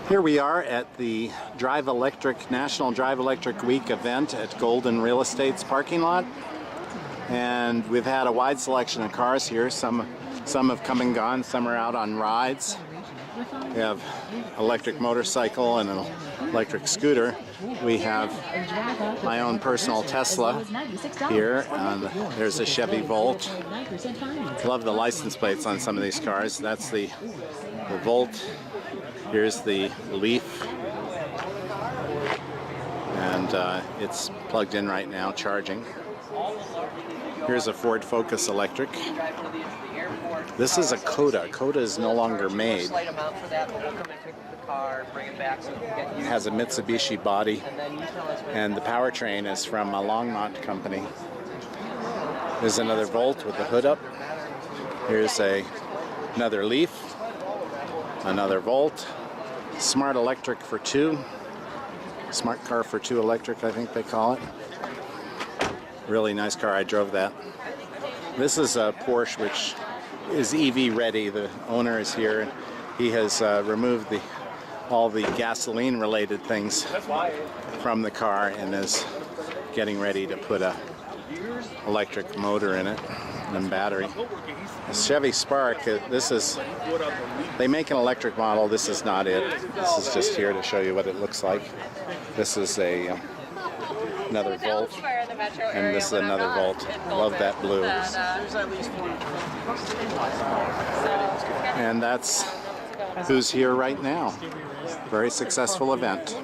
Here we are at the Drive Electric National Drive Electric Week event at Golden Real Estate's parking lot, and we've had a wide selection of cars here. Some have come and gone, some are out on rides. We have electric motorcycle and an electric scooter. We have my own personal Tesla here, and there's a Chevy Volt. Love the license plates on some of these cars. That's the Volt. Here's the Leaf, and it's plugged in right now, charging. Here's a Ford Focus electric. This is a Coda. Coda is no longer made. It has a Mitsubishi body, and the powertrain is from a Longmont company. There's another Volt with the hood up. Here's another Leaf, another Volt. Smart electric for two. Smart car for two electric, I think they call it. Really nice car. I drove that. This is a Porsche which is EV ready. The owner is here, and he has removed all the gasoline related things from the car and is getting ready to put a electric motor in it and battery. The Chevy Spark, they make an electric model. This is not it. This is just here to show you what it looks like. This is another Volt, and this is another Volt. Love that blue. And that's who's here right now. Very successful event.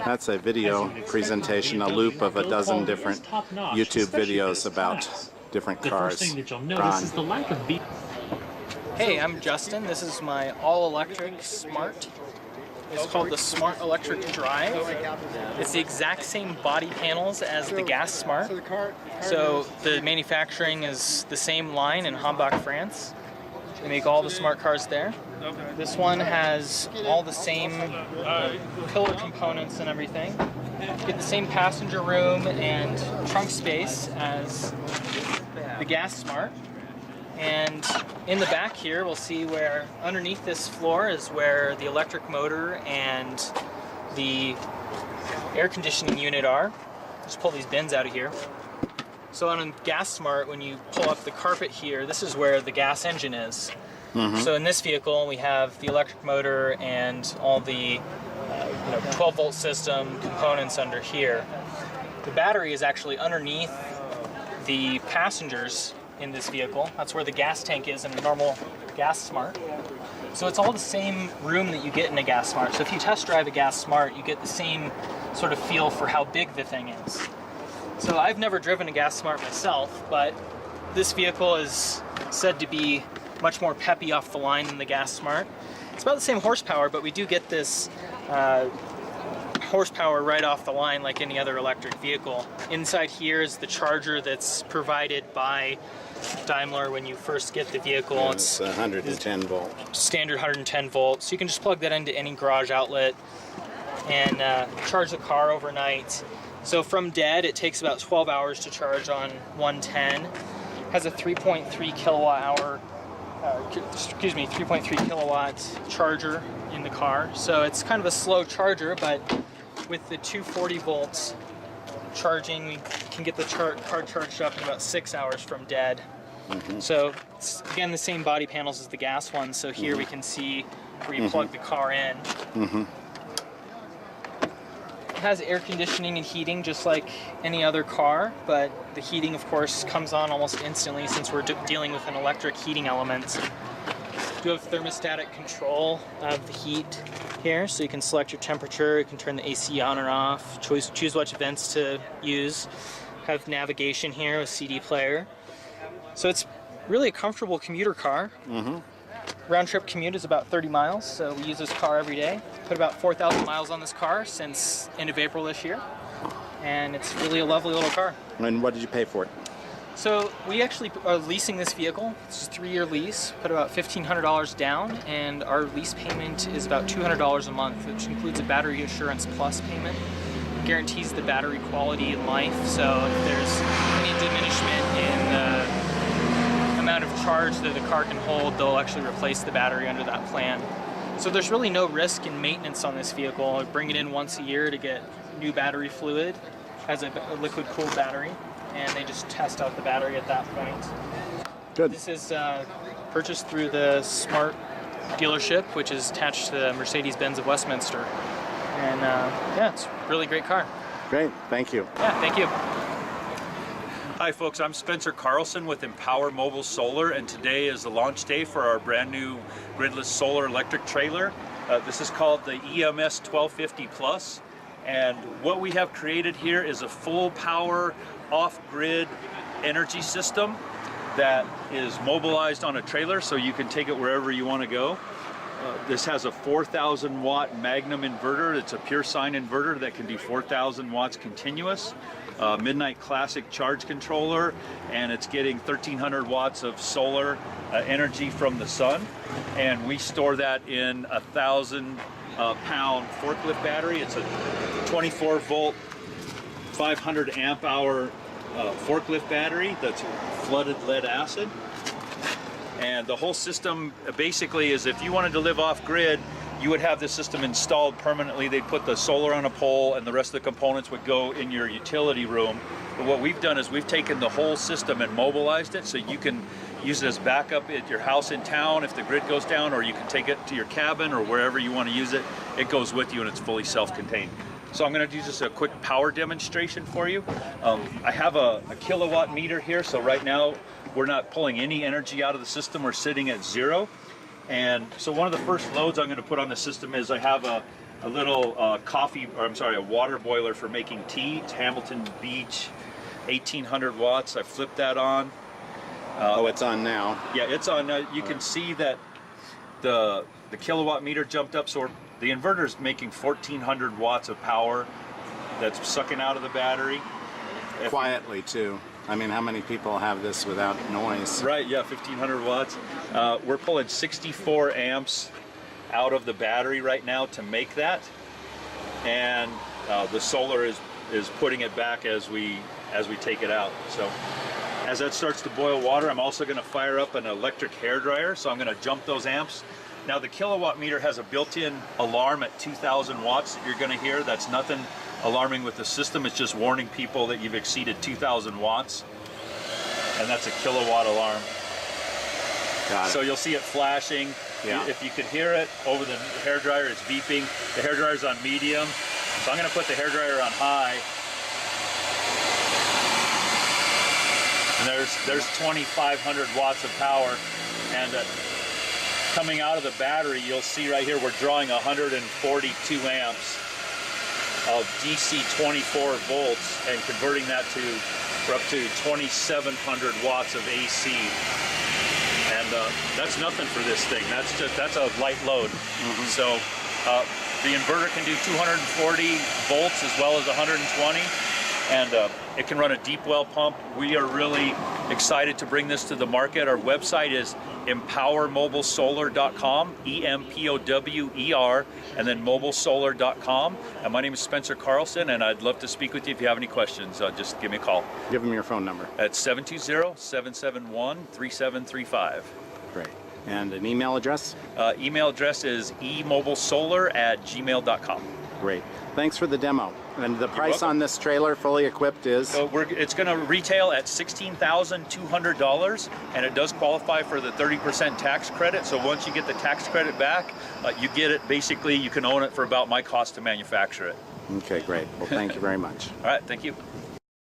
That's a video presentation, a loop of a dozen different YouTube videos about different cars. Hey, I'm Justin. This is my all-electric Smart. It's called the Smart Electric Drive. It's the exact same body panels as the Gas Smart. So the manufacturing is the same line in Hambach, France. They make all the smart cars there. This one has all the same pillar components and everything. You get the same passenger room and trunk space as the Gas Smart. And in the back here, we'll see where underneath this floor is where the electric motor and the air conditioning unit are. Just pull these bins out of here. So on a Gas Smart, when you pull up the carpet here, this is where the gas engine is. So in this vehicle, we have the electric motor and all the 12-volt system components under here. The battery is actually underneath the passengers in this vehicle. That's where the gas tank is in a normal Gas Smart. So it's all the same room that you get in a Gas Smart. So if you test drive a Gas Smart, you get the same sort of feel for how big the thing is. So I've never driven a Gas Smart myself, but this vehicle is said to be much more peppy off the line than the Gas Smart. It's about the same horsepower, but we do get this horsepower right off the line like any other electric vehicle. Inside here is the charger that's provided by Daimler when you first get the vehicle. Yeah, it's 110 volt. Standard 110 volt. So you can just plug that into any garage outlet and charge the car overnight. So from dead, it takes about 12 hours to charge on 110. Has a 3.3 kilowatt charger in the car. So it's kind of a slow charger, but with the 240 volts charging, we can get the car charged up in about 6 hours from dead. So it's, again, the same body panels as the gas one. So here we can see where you plug the car in. It has air conditioning and heating just like any other car, but the heating, of course, comes on almost instantly since we're dealing with an electric heating element. You do have thermostatic control of the heat here, so you can select your temperature, you can turn the AC on or off, choose which vents to use. Have navigation here with CD player. So it's really a comfortable commuter car. Round trip commute is about 30 miles, so we use this car every day. Put about 4,000 miles on this car since end of April this year, and it's really a lovely little car. And what did you pay for it? So we actually are leasing this vehicle. It's a 3-year lease. Put about $1,500 down, and our lease payment is about $200 a month, which includes a Battery Assurance Plus payment. Guarantees the battery quality and life, so if there's any diminishment in the amount of charge that the car can old, they'll actually replace the battery under that plan. So there's really no risk in maintenance on this vehicle. I bring it in once a year to get new battery fluid, has a liquid cooled battery, and they just test out the battery at that point. Good. This is purchased through the Smart dealership, which is attached to the Mercedes-Benz of Westminster. And yeah, it's a really great car. Great, thank you. Yeah, thank you. Hi folks, I'm Spencer Carlson with Empower Mobile Solar, and today is the launch day for our brand new gridless solar electric trailer. This is called the EMS 1250 Plus, and what we have created here is a full power off-grid energy system that is mobilized on a trailer so you can take it wherever you want to go. This has a 4,000 watt Magnum inverter. It's a pure sine inverter that can be 4,000 watts continuous. Midnight Classic charge controller, and it's getting 1,300 watts of solar energy from the sun. And we store that in a 1,000 pound forklift battery. It's a 24 volt, 500 amp hour forklift battery that's flooded lead acid. And the whole system basically is, if you wanted to live off grid, you would have this system installed permanently. They'd put the solar on a pole and the rest of the components would go in your utility room. But what we've done is we've taken the whole system and mobilized it so you can use it as backup at your house in town if the grid goes down, or you can take it to your cabin or wherever you want to use it. It goes with you and it's fully self-contained. So I'm going to do just a quick power demonstration for you. I have a kilowatt meter here, so right now we're not pulling any energy out of the system. We're sitting at 0. And so one of the first loads I'm going to put on the system is I have a little a water boiler for making tea. It's Hamilton Beach, 1,800 watts. I flipped that on. Oh, it's on now. Yeah, it's on. You can see that the kilowatt meter jumped up, so the inverter is making 1,400 watts of power that's sucking out of the battery. Quietly too. I mean, how many people have this without noise? Right, yeah, 1,500 watts. We're pulling 64 amps out of the battery right now to make that, and the solar is putting it back as we take it out. So as that starts to boil water, I'm also going to fire up an electric hairdryer, so I'm going to jump those amps. Now the kilowatt meter has a built-in alarm at 2,000 watts that you're going to hear. That's nothing alarming with the system. It's just warning people that you've exceeded 2,000 watts, and that's a kilowatt alarm. Got it. So you'll see it flashing. Yeah. If you could hear it over the hairdryer, it's beeping. The hairdryer's on medium, so I'm going to put the hairdryer on high. And there's 2,500 watts of power, and coming out of the battery, you'll see right here we're drawing 142 amps of DC 24 volts and converting that for up to 2,700 watts of AC. And that's nothing for this thing. That's a light load. Mm-hmm. So the inverter can do 240 volts as well as 120, and it can run a deep well pump. We are really excited to bring this to the market. Our website is empowermobilesolar.com, EMPOWER, and then mobilesolar.com. And my name is Spencer Carlson, and I'd love to speak with you if you have any questions. Just give me a call. Give them your phone number. At 720-771-3735. Great. And an email address? Email address is emobilesolar@gmail.com. Great. Thanks for the demo. And the price welcome. on this trailer, fully equipped, is? So it's going to retail at $16,200, and it does qualify for the 30% tax credit. So once you get the tax credit back, you get it, basically you can own it for about my cost to manufacture it. Okay, great. Well, thank you very much. All right, thank you.